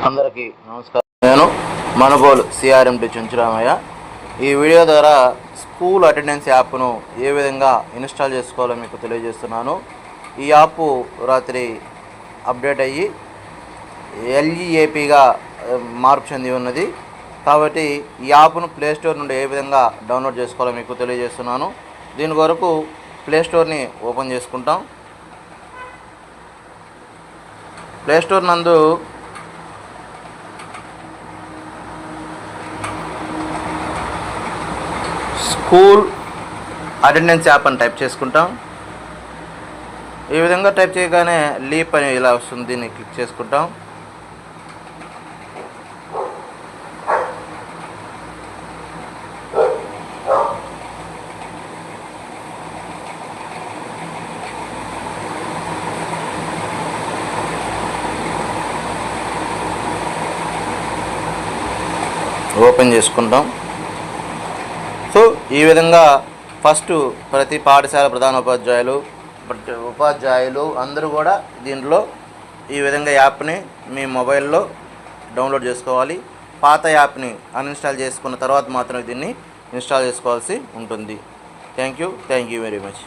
అందరికీ నమస్కారం. నేను మనుబోలు సిఆర్ఎండి చెంచురామయ్య. ఈ వీడియో ద్వారా స్కూల్ అటెండెన్స్ యాప్ను ఏ విధంగా ఇన్స్టాల్ చేసుకోవాలో మీకు తెలియజేస్తున్నాను. ఈ యాప్ రాత్రి అప్డేట్ అయ్యి LEAPగా మార్పు చెంది ఉన్నది. కాబట్టి ఈ యాప్ను ప్లేస్టోర్ నుండి ఏ విధంగా డౌన్లోడ్ చేసుకోవాలో మీకు తెలియజేస్తున్నాను. దీని కొరకు ప్లేస్టోర్ని ఓపెన్ చేసుకుంటాం. ప్లేస్టోర్ నందు స్కూల్ అటెండెన్స్ యాప్ అని టైప్ చేసుకుంటాం. ఈ విధంగా టైప్ చేయగానే లీప్ అని ఇలా వస్తుంది. దీన్ని క్లిక్ చేసుకుంటాం. ఓపెన్ చేసుకుంటాం. సో ఈ విధంగా ఫస్ట్ ప్రతి పాఠశాల ఉపాధ్యాయులు అందరూ కూడా దీంట్లో ఈ విధంగా యాప్ని మీ మొబైల్లో డౌన్లోడ్ చేసుకోవాలి. పాత యాప్ని అన్ఇన్స్టాల్ చేసుకున్న తర్వాత మాత్రమే దీన్ని ఇన్స్టాల్ చేసుకోవాల్సి ఉంటుంది. Thank you very much.